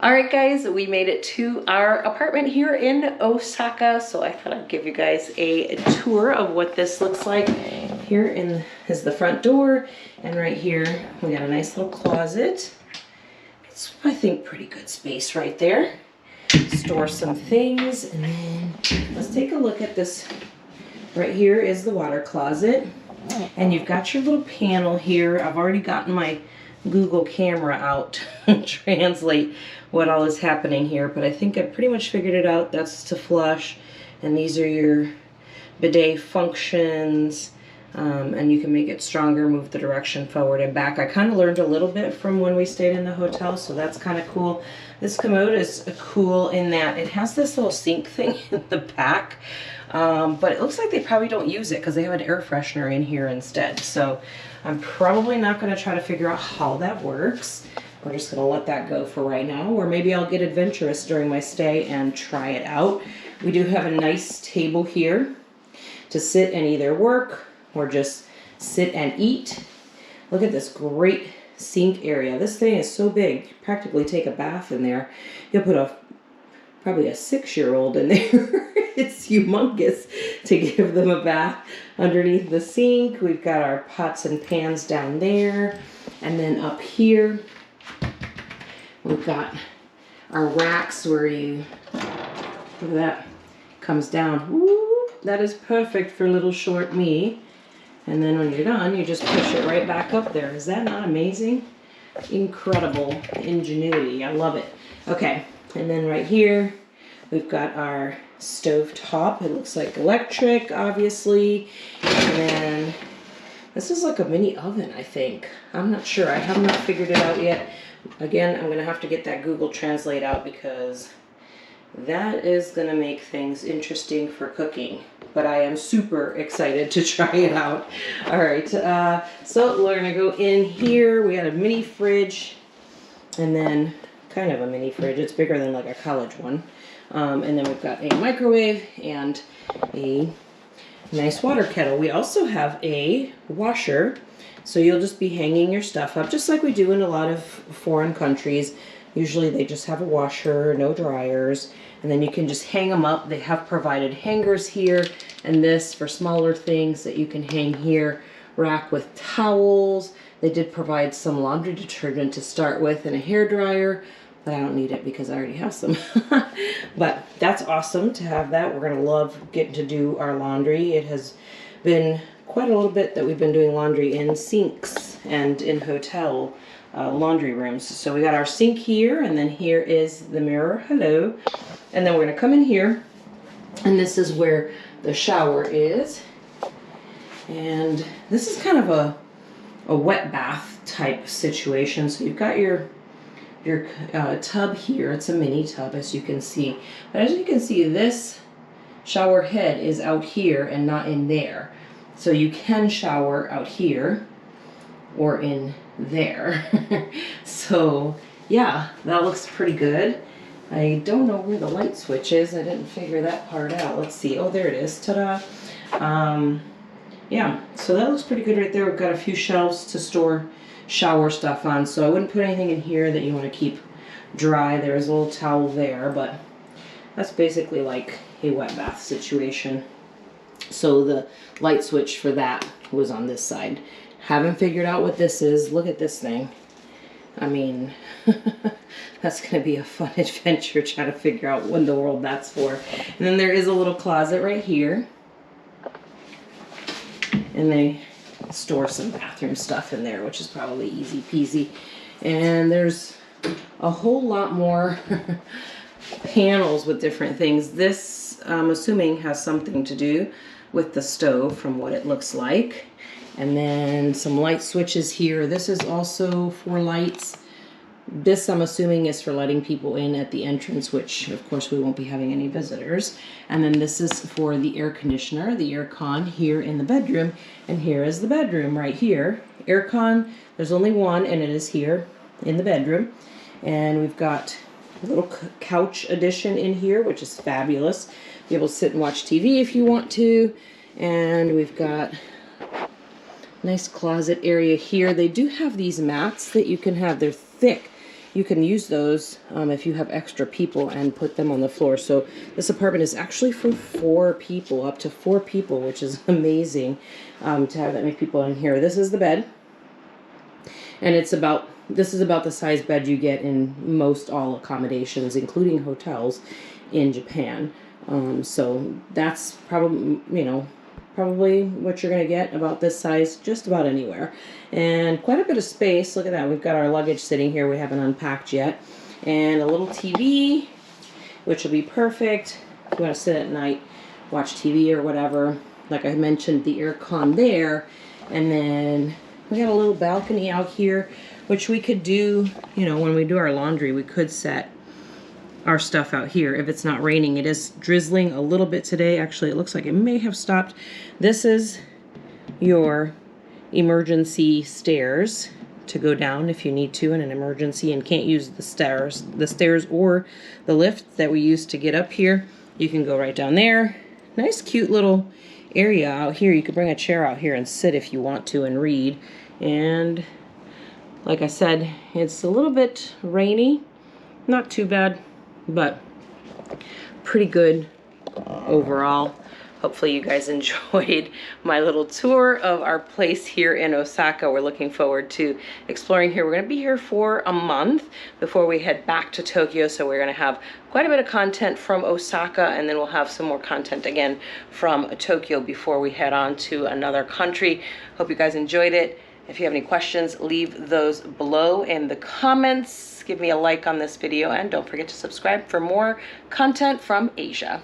All right, guys, we made it to our apartment here in Osaka. So I thought I'd give you guys a tour of what this looks like. Here is the front door, and right here we got a nice little closet. It's, I think, pretty good space right there. Store some things, and then let's take a look at this. Right here is the water closet, and you've got your little panel here. I've already gotten my Google camera out to translate what all is happening here, but I think I pretty much figured it out. That's to flush, and these are your bidet functions, and you can make it stronger, move the direction forward and back. I kind of learned a little bit from when we stayed in the hotel, so that's kind of cool. This commode is cool in that it has this little sink thing in the back, but it looks like they probably don't use it because they have an air freshener in here instead. So I'm probably not going to try to figure out how that works. We're just going to let that go for right now, or maybe I'll get adventurous during my stay and try it out. We do have a nice table here to sit and either work or just sit and eat. Look at this great sink area. This thing is so big, you could practically take a bath in there. You'll put probably a 6-year-old in there. It's humongous to give them a bath. Underneath the sink, we've got our pots and pans down there. And then up here, we've got our racks where that comes down. Woo, that is perfect for little short me. And then when you're done, you just push it right back up there. Is that not amazing? Incredible ingenuity. I love it. Okay, and then right here, we've got our stove top. It looks like electric, obviously. And then this is like a mini oven, I think. I'm not sure. I have not figured it out yet. Again, I'm going to have to get that Google Translate out because that is going to make things interesting for cooking. But I am super excited to try it out. All right, so we're going to go in here. We got a mini fridge, and then kind of a mini fridge. It's bigger than like a college one. And then we've got a microwave and a nice water kettle. We also have a washer, so you'll just be hanging your stuff up just like we do in a lot of foreign countries. Usually they just have a washer, no dryers, and then you can just hang them up. They have provided hangers here, and this for smaller things that you can hang here. Rack with towels. They did provide some laundry detergent to start with and a hair dryer, but I don't need it because I already have some. But that's awesome to have that. We're going to love getting to do our laundry. It has been quite a little bit that we've been doing laundry in sinks and in hotel laundry rooms. So we got our sink here, and then here is the mirror. Hello. And then we're going to come in here, and this is where the shower is. And this is kind of a wet bath type situation. So you've got your tub here. It's a mini tub, as you can see. But as you can see, this shower head is out here and not in there. So you can shower out here or in there. So yeah, that looks pretty good. I don't know where the light switch is. I didn't figure that part out. Let's see. Oh, there it is. Ta-da. Yeah, so that looks pretty good right there. We've got a few shelves to store shower stuff on, so I wouldn't put anything in here that you want to keep dry. There's a little towel there, but that's basically like a wet bath situation. So the light switch for that was on this side. Haven't figured out what this is. Look at this thing. I mean, that's going to be a fun adventure trying to figure out what in the world that's for. And then there is a little closet right here. And they store some bathroom stuff in there, which is probably easy peasy. And there's a whole lot more panels with different things. This, I'm assuming, has something to do with the stove from what it looks like. And then some light switches here. This is also for lights. This, I'm assuming, is for letting people in at the entrance, which, of course, we won't be having any visitors. And then this is for the air conditioner, the air con here in the bedroom. And here is the bedroom right here. Air con, there's only one, and it is here in the bedroom. And we've got a little couch addition in here, which is fabulous. Be able to sit and watch TV if you want to. And we've got nice closet area here. They do have these mats that you can have. They're thick. you can use those if you have extra people and put them on the floor. So this apartment is actually for 4 people, up to 4 people, which is amazing to have that many people in here. This is the bed, and this is about the size bed you get in most all accommodations, including hotels in Japan. So that's probably, you know, probably what you're going to get about this size just about anywhere. And quite a bit of space. Look at that. We've got our luggage sitting here. We haven't unpacked yet. And a little TV, which will be perfect if you want to sit at night, watch TV or whatever. Like I mentioned, the air con there. And then we got a little balcony out here, which we could do, you know, when we do our laundry, we could set our stuff out here if it's not raining. It is drizzling a little bit today. Actually, it looks like it may have stopped. This is your emergency stairs to go down if you need to in an emergency and can't use the stairs or the lift that we used to get up here. You can go right down there. Nice cute little area out here. You could bring a chair out here and sit if you want to and read. And like I said, it's a little bit rainy, not too bad, but pretty good overall. Hopefully you guys enjoyed my little tour of our place here in Osaka. We're looking forward to exploring here. We're going to be here for a month before we head back to Tokyo, so we're going to have quite a bit of content from Osaka, and then we'll have some more content again from Tokyo before we head on to another country. Hope you guys enjoyed it. If you have any questions, leave those below in the comments. Give me a like on this video, and don't forget to subscribe for more content from Asia.